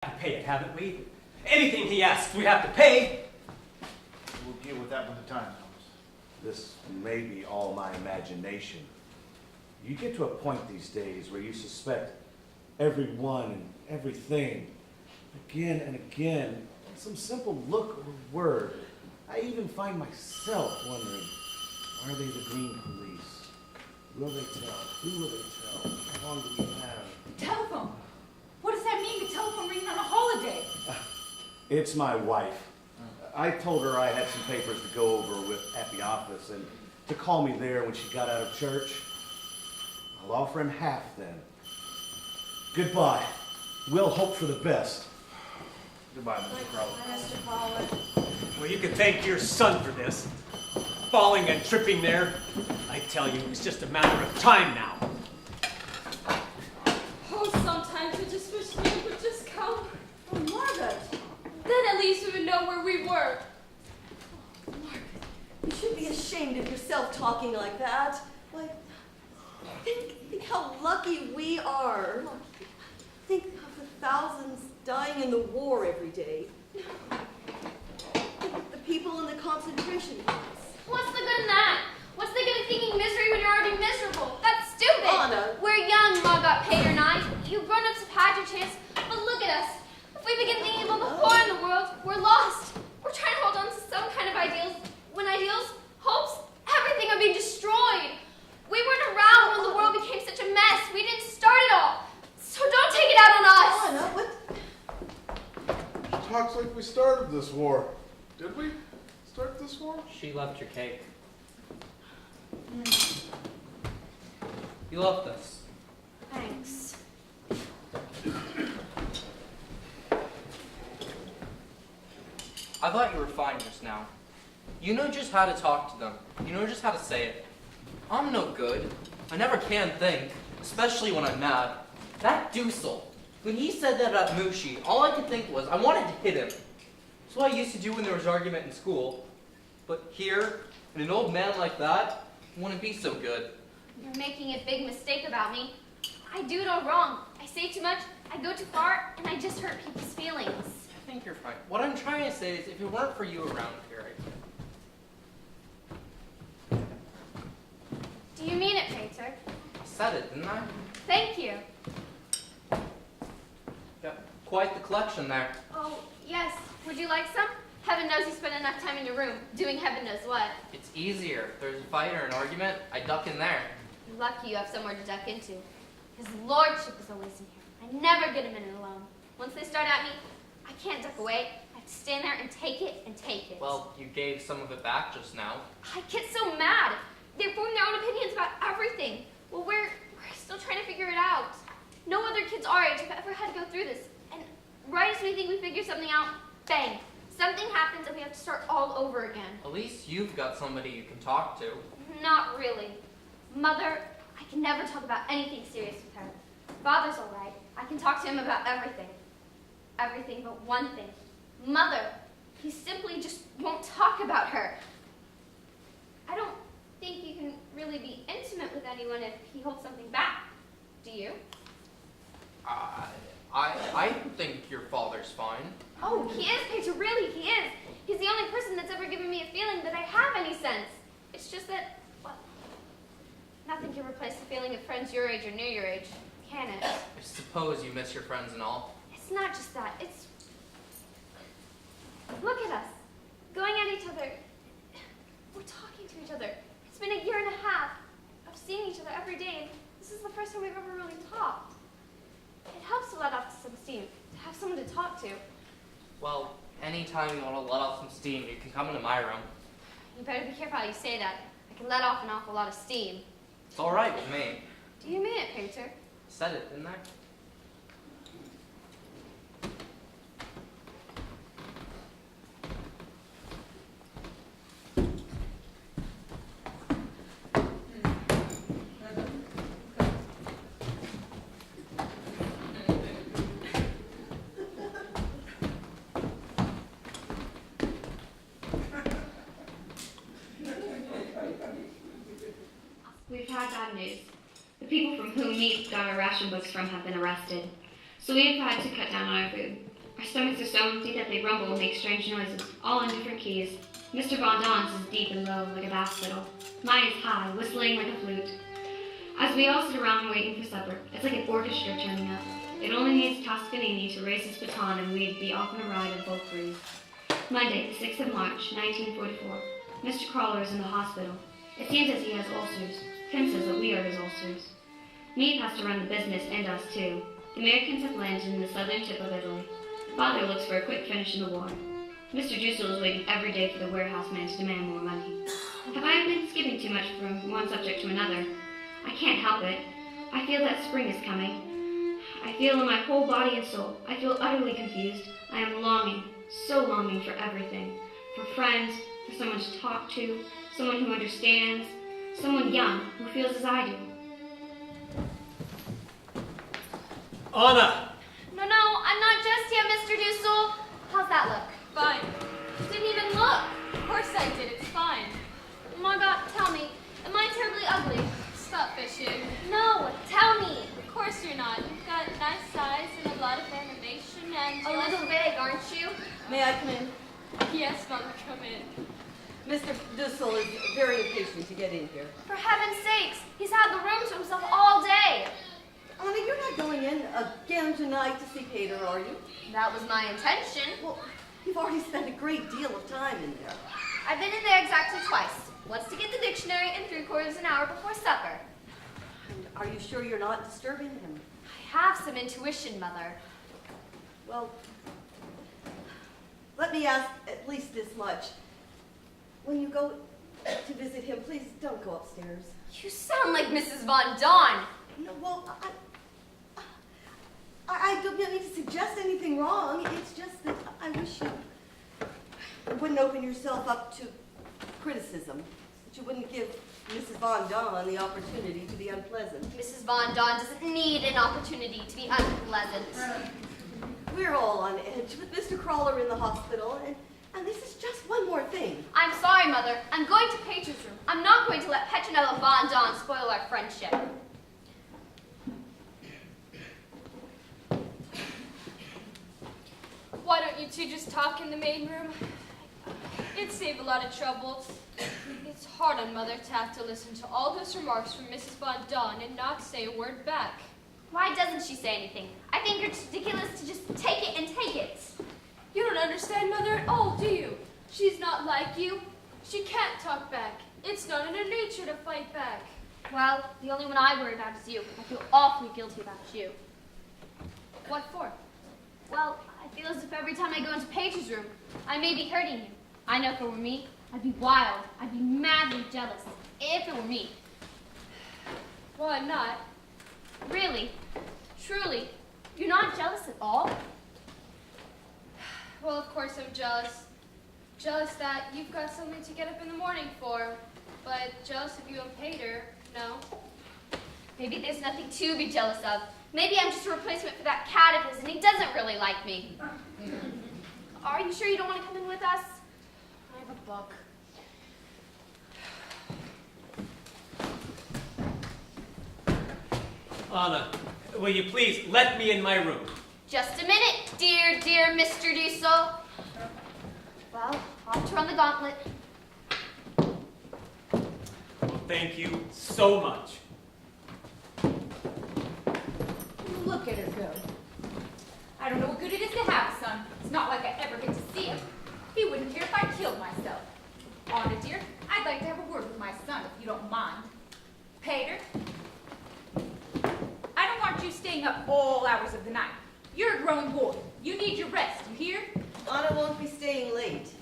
To pay it, haven't we? Anything he asks, we have to pay. We'll deal with that when the time comes. This may be all my imagination. You get to a point these days where you suspect everyone and everything again and again. Some simple look or word. I even find myself wondering, are they the Green Police? Will they tell? Who will they tell? How long do we have? Telephone. What does that mean, the telephone ringing on a holiday? It's my wife. I told her I had some papers to go over with at the office and to call me there when she got out of church. I'll offer him half then. Goodbye. We'll hope for the best. Goodbye, Mr. Crowley. Well, you can thank your son for this. Falling and tripping there. I tell you, it's just a matter of time now. Oh, sometimes I just wish you would just come. Oh, Margaret. Then at least we would know where we were. Oh, Margaret, you should be ashamed of yourself talking like that. Like, think how lucky we are. Think of the thousands dying in the war every day. The people in the concentration camps. What's the good in that? What's the good of thinking misery when you're already miserable? That's stupid. Anna. We're young, Ma got paid or not. You grown-ups have had your chance, but look at us. If we begin thinking about the poor in the world, we're lost. We're trying to hold on to some kind of ideals, when ideals, hopes, everything are being destroyed. We weren't around when the world became such a mess. We didn't start it all. So don't take it out on us. Anna, what? Talks like we started this war. Did we start this war? She left your cake. You left us. Thanks. I thought you were fine just now. You know just how to talk to them. You know just how to say it. I'm no good. I never can think, especially when I'm mad. That Dussel, when he said that about Mushi, all I could think was I wanted to hit him. That's what I used to do when there was argument in school. But here, in an old man like that, it wouldn't be so good. You're making a big mistake about me. I do it all wrong. I say too much, I go too far, and I just hurt people's feelings. I think you're fine. What I'm trying to say is if it weren't for you around here, Do you mean it, Pater? I said it, didn't I? Thank you. Got quite the collection there. Oh, yes. Would you like some? Heaven knows you spend enough time in your room, doing heaven knows what. It's easier. If there's a fight or an argument, I duck in there. You're lucky you have somewhere to duck into. His lordship is always in here. I never get a minute alone. Once they start at me, I can't duck away. I have to stand there and take it and take it. Well, you gave some of it back just now. I get so mad. They're forming their own opinions about everything. Well, we're still trying to figure it out. No other kids our age have ever had to go through this. And right as we think we figure something out, bang. Something happens and we have to start all over again. At least you've got somebody you can talk to. Not really. Mother, I can never talk about anything serious with her. Father's all right. I can talk to him about everything. Everything but one thing. Mother, he simply just won't talk about her. I don't think you can really be intimate with anyone if he holds something back. Do you? I think your father's fine. Oh, he is, Paige, really, he is. He's the only person that's ever given me a feeling that I have any sense. It's just that, well, nothing can replace the feeling of friends your age or near your age, can it? I suppose you miss your friends and all. It's not just that, it's... Look at us, going at each other. We're talking to each other. It's been a year and a half of seeing each other every day, and this is the first time we've ever really talked. It helps to let off some steam, to have someone to talk to. Well, anytime you want to let off some steam, you can come into my room. You better be careful how you say that. I can let off an awful lot of steam. It's all right with me. Do you mean it, Pater? I said it, didn't I? We've had bad news. The people from whom meat got our ration books from have been arrested, so we've had to cut down on our food. Our stomachs are so empty that they rumble and make strange noises, all in different keys. Mr. Von Don's is deep and low, like a bass fiddle. Mine is high, whistling like a flute. As we all sit around waiting for supper, it's like an orchestra turning up. It only needs Toscanini to raise his baton and we'd be off on a ride in full breeze. Monday, the 6th of March, 1944. Mr. Crawler is in the hospital. It seems as he has ulcers. Tim says that we are his ulcers. Meade has to run the business and us too. The Americans have landed in the southern tip of Italy. Father looks for a quick finish in the war. Mr. Dussel is waiting every day for the warehouse man to demand more money. Have I been skipping too much from one subject to another? I can't help it. I feel that spring is coming. I feel in my whole body and soul. I feel utterly confused. I am longing, so longing for everything. For friends, for someone to talk to, someone who understands, someone young who feels as I do. Anna! No, I'm not just yet, Mr. Dussel. How's that look? Fine. Didn't even look. Of course I did. It's fine. Margot, tell me, am I terribly ugly? Stop fishing. No, tell me. Of course you're not. You've got nice eyes and a lot of animation and... A little vague, aren't you? May I come in? Yes, Mother, come in. Mr. Dussel is very impatient to get in here. For heaven's sakes, he's had the room to himself all day. Anna, you're not going in again tonight to see Peter, are you? That was my intention. Well, you've already spent a great deal of time in there. I've been in there exactly twice. Once to get the dictionary and 3/4 an hour before supper. And are you sure you're not disturbing him? I have some intuition, Mother. Well, let me ask at least this much. When you go to visit him, please don't go upstairs. You sound like Mrs. Von Dawn. No, well, I don't mean to suggest anything wrong. It's just that I wish you wouldn't open yourself up to criticism. That you wouldn't give Mrs. Von Dawn the opportunity to be unpleasant. Mrs. Von Dawn doesn't need an opportunity to be unpleasant. We're all on edge with Mr. Crawler in the hospital, and this is just one more thing. I'm sorry, Mother. I'm going to Page's room. I'm not going to let Petronella Von Dawn spoil our friendship. Why don't you two just talk in the main room? It'd save a lot of trouble. It's hard on Mother to have to listen to all those remarks from Mrs. Von Dawn and not say a word back. Why doesn't she say anything? I think it's ridiculous to just take it and take it. You don't understand Mother at all, do you? She's not like you. She can't talk back. It's not in her nature to fight back. Well, the only one I worry about is you. I feel awfully guilty about you. What for? Well, I feel as if every time I go into Page's room, I may be hurting you. I know if it were me, I'd be wild. I'd be madly jealous. If it were me. Well, I'm not. Really? Truly? You're not jealous at all? Well, of course I'm jealous. Jealous that you've got something to get up in the morning for. But jealous of you and Pater, no. Maybe there's nothing to be jealous of. Maybe I'm just a replacement for that cat of his and he doesn't really like me. Are you sure you don't want to come in with us? I have a book. Anna, will you please let me in my room? Just a minute, dear, dear Mr. Dussel. Well, I'll turn the gauntlet. Well, thank you so much. Look at her go. I don't know what good it is to have a son. It's not like I ever get to see him. He wouldn't care if I killed myself. Anna, dear, I'd like to have a word with my son, if you don't mind. Pater, I don't want you staying up all hours of the night. You're a grown boy. You need your rest, you hear? Anna won't be staying late.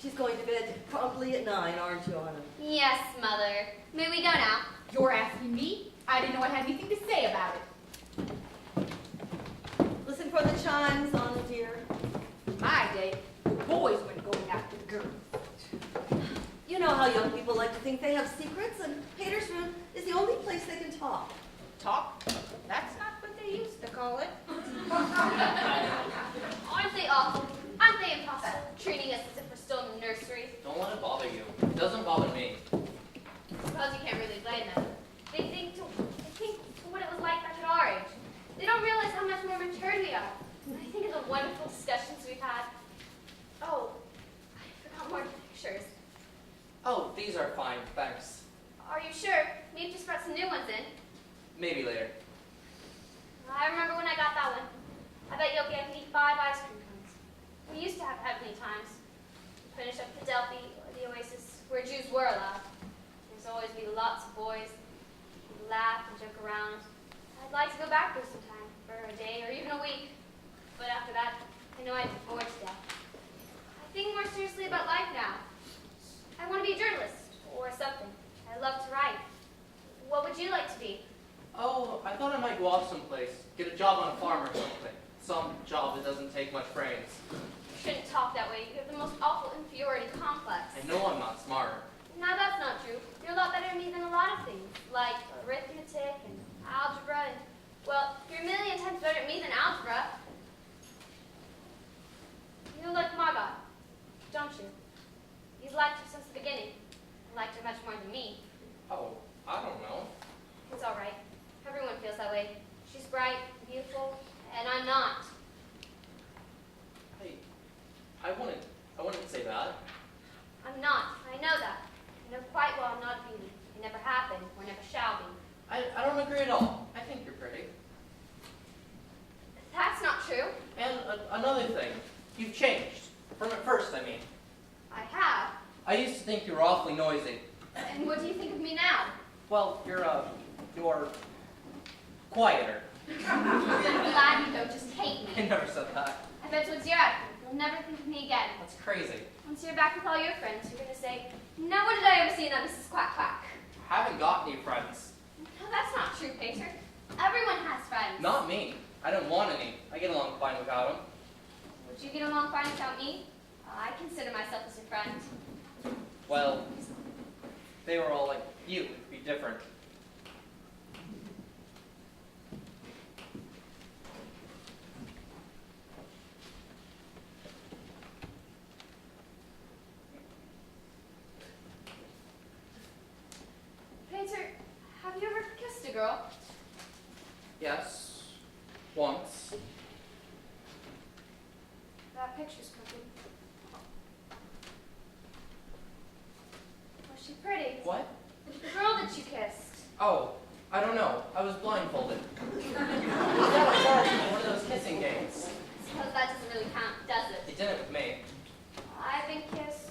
She's going to bed promptly at 9, aren't you, Anna? Yes, Mother. May we go now? You're asking me? I didn't know I had anything to say about it. Listen for the chimes, Anna dear. In my day, the boys went going after the girls. You know how young people like to think they have secrets, and Peter's room is the only place they can talk. Talk? That's not what they used to call it. Aren't they awful? Aren't they impossible? Treating us as if we're still in the nursery. Don't let it bother you. It doesn't bother me. I suppose you can't really blame them. They think to what it was like back at our age. They don't realize how much more matured we are. I think of the wonderful discussions fine, thanks. Are you sure? We've just brought some new ones in. Maybe later. I remember when I got that one. I bet you'll get me 5 ice cream cones. We used to have heavenly times. We finished up the Delphi, or the Oasis, where Jews were allowed. There's always be lots of boys. We laugh and joke around. I'd like to go back there sometime, for a day or even a week. But after that, I know I'd be bored to death. I think more seriously about life now. I want to be a journalist, or something. I love to write. What would you like to be? Oh, I thought I might go off someplace, get a job on a farm or something. Some job that doesn't take much brains. You shouldn't talk that way. You have the most awful inferiority complex. I know I'm not smart. No, that's not true. You're a lot better than me than a lot of things, like arithmetic and algebra and, well, you're a million times better at me than algebra. You like Margot, don't you? You've liked her since the beginning. You liked her much more than me. Oh, I don't know. It's all right. Everyone feels that way. She's bright, beautiful, and I'm not. Hey, I wouldn't say that. I'm not. I know that. I know quite well I'm not a beauty. I never have been, or never shall be. I don't agree at all. I think you're pretty. That's not true. And another thing, you've changed. From at first, I mean. I have. I used to think you were awfully noisy. And what do you think of me now? Well, you're quieter. I'm glad you don't just hate I me. never said that. I bet once you're out, you'll never think of me again. That's crazy. Once you're back with all your friends, you're going to say, now what did I ever see in that Mrs. Quack Quack? I haven't got any friends. No, that's not true, Pater. Everyone has friends. Not me. I don't want any. I get along fine without them. Would you get along fine without me? I consider myself as your friend. Well, they were all like you. It'd be different. Pater, have you ever kissed a girl? Yes. Once. That picture's crooked. Was she pretty? What? The girl that you kissed. Oh, I don't know. I was blindfolded. That was already one of those kissing games. Suppose that doesn't really count, does it? They did it with me. I've been kissed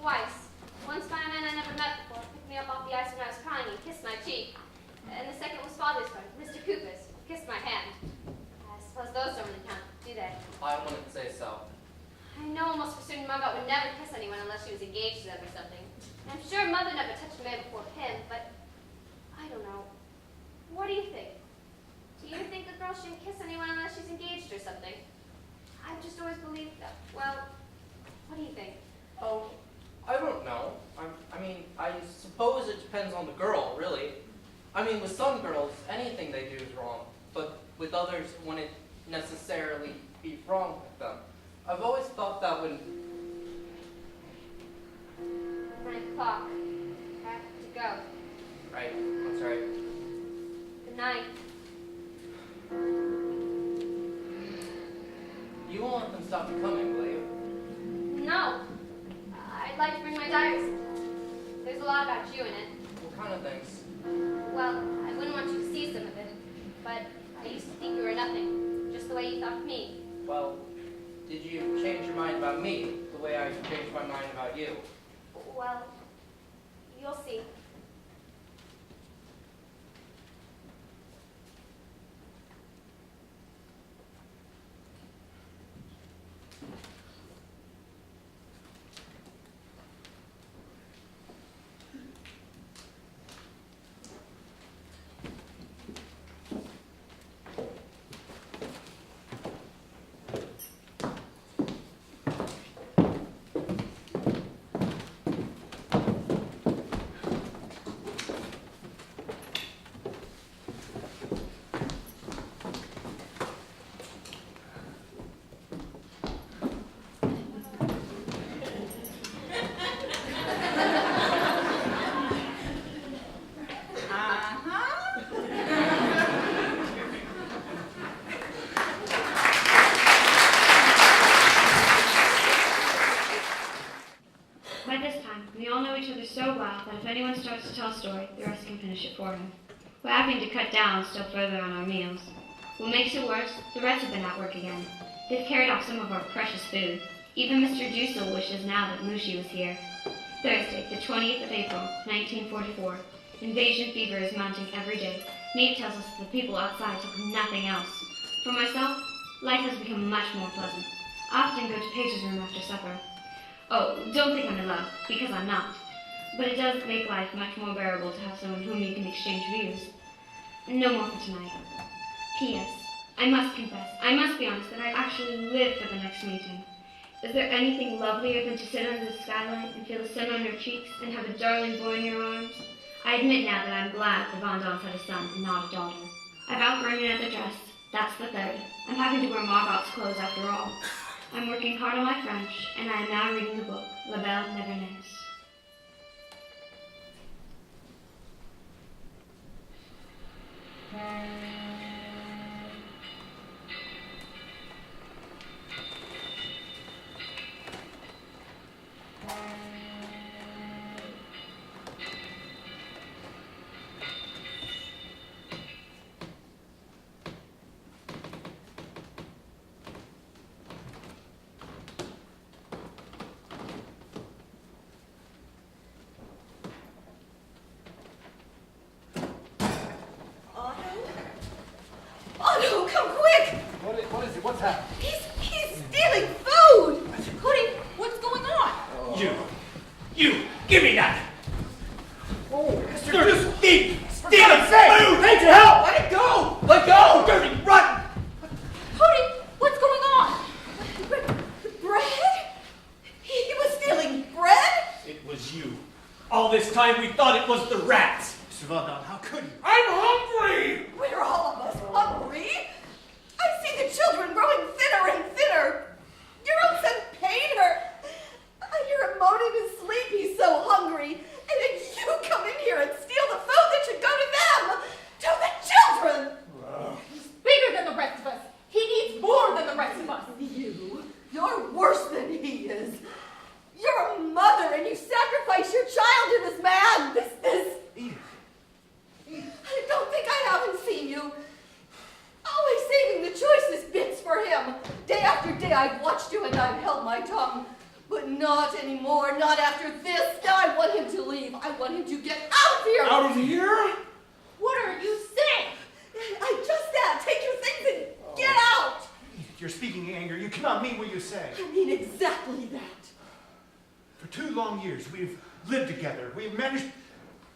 twice. Once by a man I never met before, picked me up off the ice when I was crying and kissed my cheek. And the second was father's friend, Mr. Cooper's, who kissed my hand. I suppose those don't really count, do they? I wouldn't say so. I know almost for certain Margot would never kiss anyone unless she was engaged to them or something. And I'm sure Mother never touched a man before him, but I don't know. What do you think? Do you think a girl shouldn't kiss anyone unless she's engaged or something? I've just always believed that. Well, what do you think? Oh, I don't know. I mean, I suppose it depends on the girl, really. I mean, with some girls, anything they do is wrong. But with others, it wouldn't necessarily be wrong with them. I've always thought that when... 9 o'clock. I have to go. Right, that's right. Good night. You won't let them stop you coming, will you? No. I'd like to bring my diary. There's a lot about you in it. What kind of things? Well, I wouldn't want you to see some of it, but I used to think you were nothing, just the way you thought of me. Well, did you change your mind about me the way I changed my mind about you? Well, you'll see. are so wild that if anyone starts to tell a story, the rest can finish it for him. We're having to cut down still further on our meals. What makes it worse, the Reds have been at work again. They've carried off some of our precious food. Even Mr. Dussel wishes now that Mushi was here. Thursday, the 20th of April, 1944. Invasion fever is mounting every day. Nate tells us that the people outside talk of nothing else. For myself, life has become much more pleasant. I often go to Paige's room after supper. Oh, don't think I'm in love, because I'm not. But it does make life much more bearable to have someone whom you can exchange views. No more for tonight. P.S. I must confess, I must be honest, that I actually live for the next meeting. Is there anything lovelier than to sit under the skylight and feel the sun on your cheeks and have a darling boy in your arms? I admit now that I'm glad the Von Dons had a son and not a daughter. I've outgrown another dress. That's the third. I'm having to wear Margot's clothes after all. I'm working hard on my French, and I am now reading the book, La Belle Nevernaise. Otto, come quick! What is it? What's happening? He's stealing food! Hoodie, what's going on? You, give me that! Oh, You're just stealing food! Hey, to help! Let it go! Let go! Dirty, rotten! Hoodie, what's going on? Bread? He was stealing bread? It was you. All this time we thought it was the rats. Mr. Von Don, how could you? I'm hungry! We're all of us hungry. I see the children growing thinner and thinner. Your own son Peter. I hear him moaning in his sleep. He's so hungry. And then you come in here and steal the food that should go to them, to the children. He's bigger than the rest of us. He needs more than the rest of us. You're worse than he is. You're a mother and you sacrifice your child to this man. I don't think I haven't seen you. Always saving the choicest bits for him. Day after day I've watched you and I've held my tongue. But not anymore, not after this. Now I want him to leave. I want him to get out of here. Out of here? What are you saying? Just that. Take your things and get out. You're speaking in anger. You cannot mean what you say. I mean exactly that. For 2 long years, we've lived together. We've managed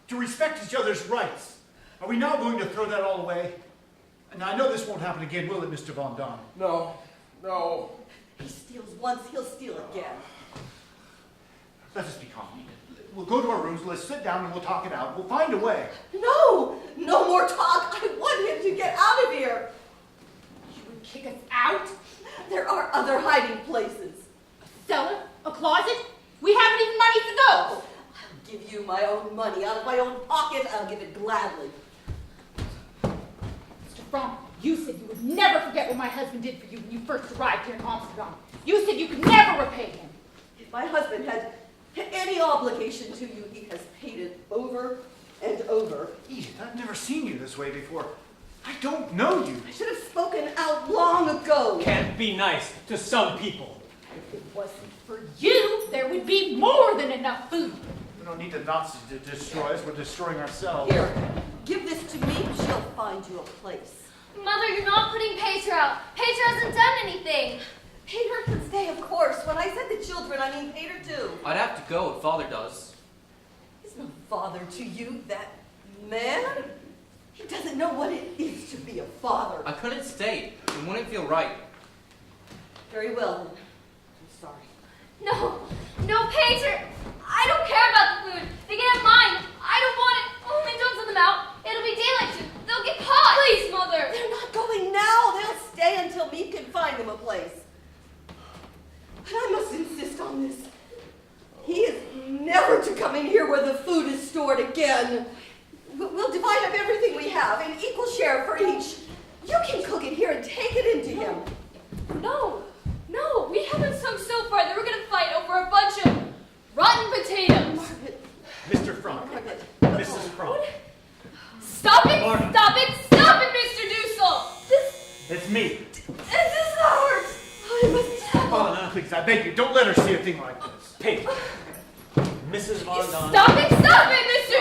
to respect each other's rights. Are we now going to throw that all away? And I know this won't happen again, will it, Mr. Von Don? No. He steals once, he'll steal again. Let us be calm. We'll go to our rooms, let's sit down and we'll talk it out. We'll find a way. No more talk. I want him to get out of here. You would kick us out? There are other hiding places. A cellar? A closet? We haven't even money for those. I'll give you my own money out of my own pocket. I'll give it gladly. Mr. Fromm, you said you would never forget what my husband did for you when you first arrived here in Amsterdam. You said you could never repay him. If my husband had any obligation to you, he has paid it over and over. Edith, I've never seen you this way before. I don't know you. I should have spoken out long ago. Can't be nice to some people. If it wasn't for you, there would be more than enough food. We don't need the Nazis to destroy us. We're destroying ourselves. Here, give this to me. She'll find you a place. Mother, you're not putting Peter out. Peter hasn't done anything. Peter can stay, of course. When I said the children, I mean Peter too. I'd have to go if Father does. He's no father to you, that man. He doesn't know what it is to be a father. I couldn't stay. It wouldn't feel right. Very well, then. I'm sorry. No, Peter. I don't care about the food. They can have mine. I don't want it. Only don't send them out. It'll be daylight soon. They'll get caught. Please, Mother. They're not going now. They'll stay until Meade can find them a place. But I must insist on this. He is never to come in here where the food is stored again. We'll divide up everything we have, an equal share for each. You can cook it here and take it into him. No, we haven't sung so far that we're gonna fight over a bunch of rotten potatoes. Margaret, Frank. Margaret. Mrs. Frank. Stop it! Margaret. Stop it! Stop it, Mr. Dussel! It's me. This is Howard. I must tell. Anna. Please, I beg you, don't let her see a thing like this. Pete. Mrs. Von Don. Stop it! Stop it, Mr.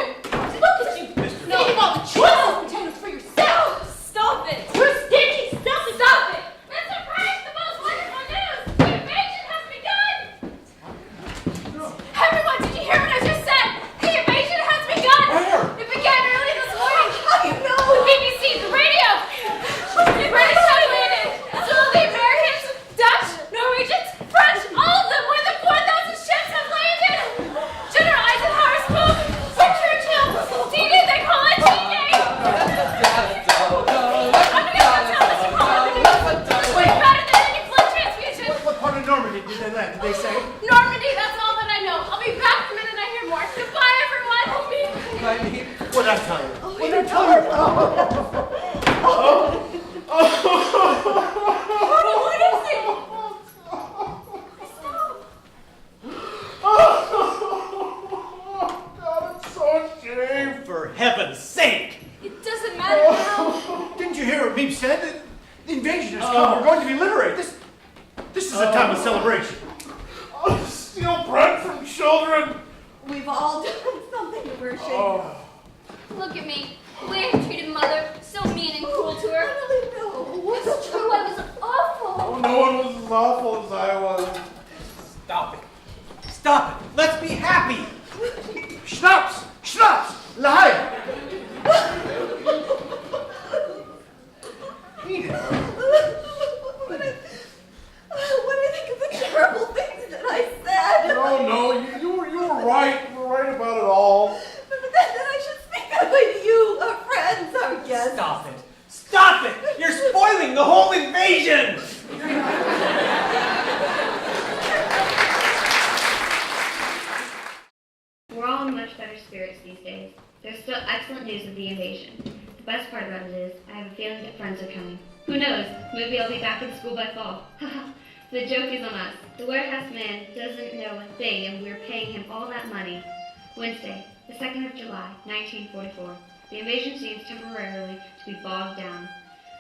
Look at you! Mr. Making all the choices pretending for yourself! Stop it! You're stingy! Stop it! Stop it! Mr. Frank, the most wonderful news! The invasion has begun! Everyone, did you hear what I just said? The invasion has begun! Where? It began early this morning! How do you know? The BBC, the radio! The British have landed! So will the Americans, Dutch, Norwegians, French, all of them! More than 4,000 ships have landed! General Eisenhower spoke! For Churchill! D-Day, they call it D-Day! I'm gonna go tell Mr. Palmer the news! Way better than any blood transfusion! What part of Normandy did they land? Did they say? Normandy, that's all that I know. I'll be back the minute I hear more. Goodbye, everyone! What did I tell you? What did I tell you? What is it? God, it's so a shame. For heaven's sake! It doesn't matter now. Didn't you hear what Meep said? The invasion has come. We're going to be liberated. This is a time of celebration. Steal bread from children. We've all done something that we're ashamed of. Look at me. The way I treated Mother. So mean and cruel to her. Really, no. It's true, I was awful. No one was as awful as I was. Stop it. Stop it. Let's be happy. Schnapps! Schnapps! Lie! What do you think of the terrible things that I said? No, you were right. You were right about it all. But then I should speak that way to you, our friends, our guests. Stop it. Stop it. You're spoiling the whole invasion. We're all in much better spirits these days. There's still excellent news of the invasion. The best part about it is, I have a feeling that friends are coming. Who knows? Maybe I'll be back in school by fall. The joke is on us. The warehouse man doesn't know a thing, and we're paying him all that money. Wednesday, the 2nd of July, 1944. The invasion seems temporarily to be bogged down.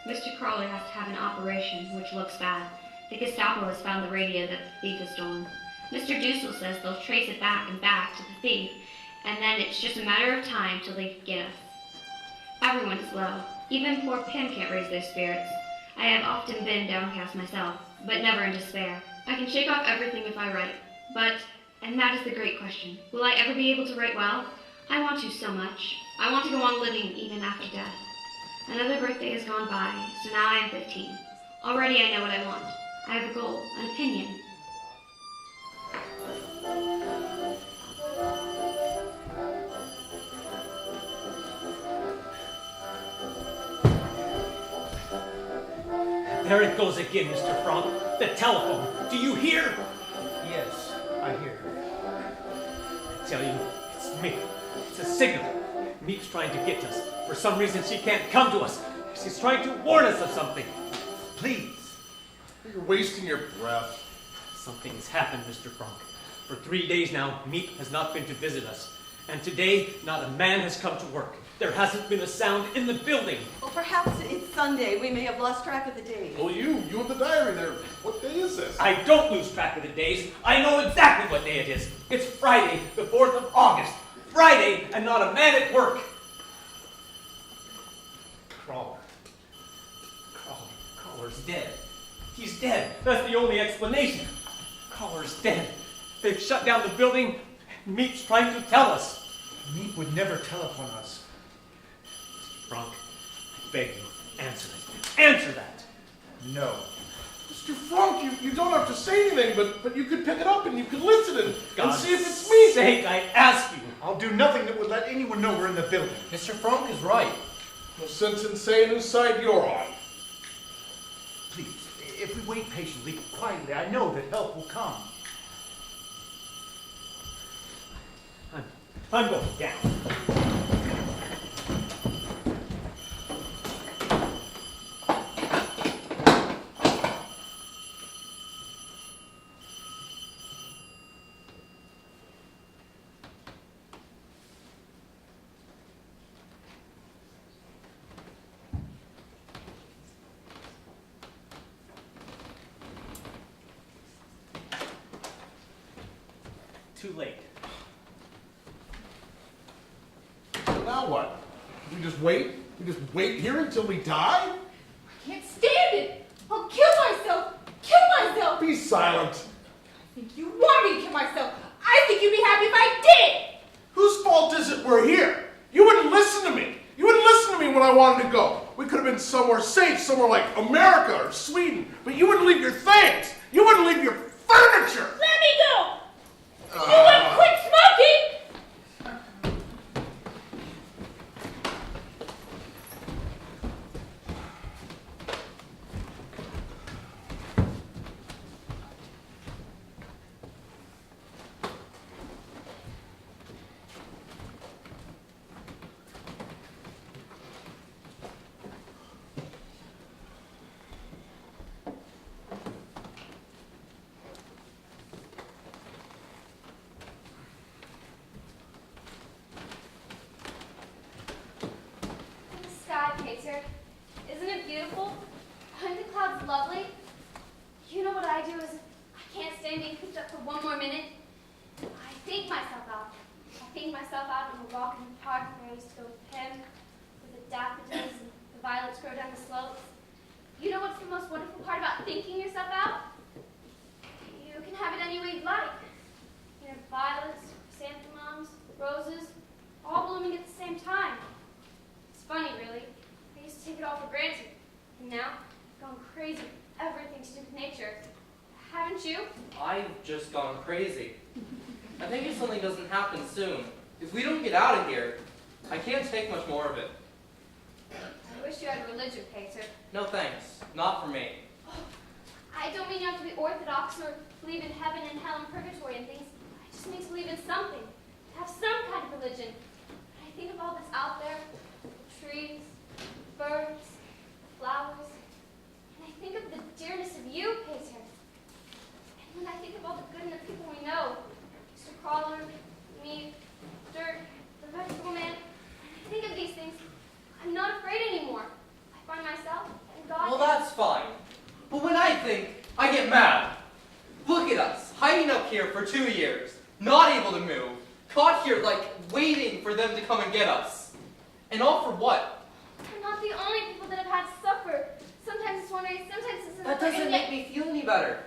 Mr. Crawler has to have an operation, which looks bad. The Gestapo has found the radio that the thief has stolen. Mr. Dussel says they'll trace it back and back to the thief, and then it's just a matter of time till they get us. Everyone is low. Even poor Pim can't raise their spirits. I have often been downcast myself, but never in despair. I can shake off everything if I write, and that is the great question, will I ever be able to write well? I want to so much. I want to go on living even after death. Another birthday has gone by, so now I am 15. Already I know what I want. I have a goal, an opinion. There it goes again, Mr. Frank. The telephone. Do you hear? Yes, I hear. I tell you, it's me. It's a signal. Meek's trying to get us. For some reason, she can't come to us. She's trying to warn us of something. Please. You're wasting your breath. Something has happened, Mr. Frank. For 3 days now, Meek has not been to visit us. And today, not a man has come to work. There hasn't been a sound in the building. Well, perhaps it's Sunday. We may have lost track of the days. Well, you have the diary there. What day is this? I don't lose track of the days. I know exactly what day it is. It's Friday, the 4th of August. Friday, and not a man at work. Crawler's dead. He's dead. That's the only explanation. Crawler's dead. They've shut down the building. Meek's trying to tell us. Meep would never telephone us. Mr. Frank, I beg you, answer it. Answer that. No. Mr. Frank, you don't have to say anything, but you could pick it up and you could listen and God's see if it's me. sake, I ask you. I'll do nothing that would let anyone know we're in the building. Mr. Frank is right. No sense in saying whose side you're on. Please, if we wait patiently, quietly, I know that help will come. I'm going down. too late. Now what? We just wait? We just wait here until we die? I can't stand it. I'll kill myself. Kill myself. Be silent. I think you want me to kill myself. I think you'd be happy if I did. Whose fault is it we're here? You wouldn't listen to me. You wouldn't listen to me when I wanted to go. We could have been somewhere safe, somewhere like America or Sweden. But you wouldn't leave your things. You wouldn't leave your furniture. Let me go. You want to quit smoking? Pacer. Isn't it beautiful? Aren't the clouds lovely? You know what I do is I can't stand being cooped up for one more minute. I think myself out. I think myself out on a walk in the park where I used to go with him, where the daffodils and the violets grow down the slopes. You know what's the most wonderful part about thinking yourself out? You can have it any way you'd like. You know, violets, chrysanthemums, roses, all blooming at the same time. It's funny, really. I used to take it all for granted. And now, I've gone crazy with everything to do with nature. Haven't you? I've just gone crazy. I think if something doesn't happen soon, if we don't get out of here, I can't take much more of it. I wish you had a religion, Pacer. No thanks. Not for me. Oh, I don't mean you have to be orthodox or believe in heaven and hell and purgatory and things. I just mean to believe in something. To have some kind of religion. When I think of all that's out there, the trees, the birds, the flowers, and I think of the dearness of you, Pacer. And when I think of all the good in the people we know, Mr. Crawler, me, Dirt, the vegetable man, when I think of these things, I'm not afraid anymore. I find myself and God. Well, that's fine. But when I think, I get mad. Look at us, hiding up here for 2 years, not able to move, caught here like waiting for them to come and get us. And all for what? We're not the only people that have had to suffer. Sometimes it's one way, sometimes it's another. That doesn't and make me feel any better.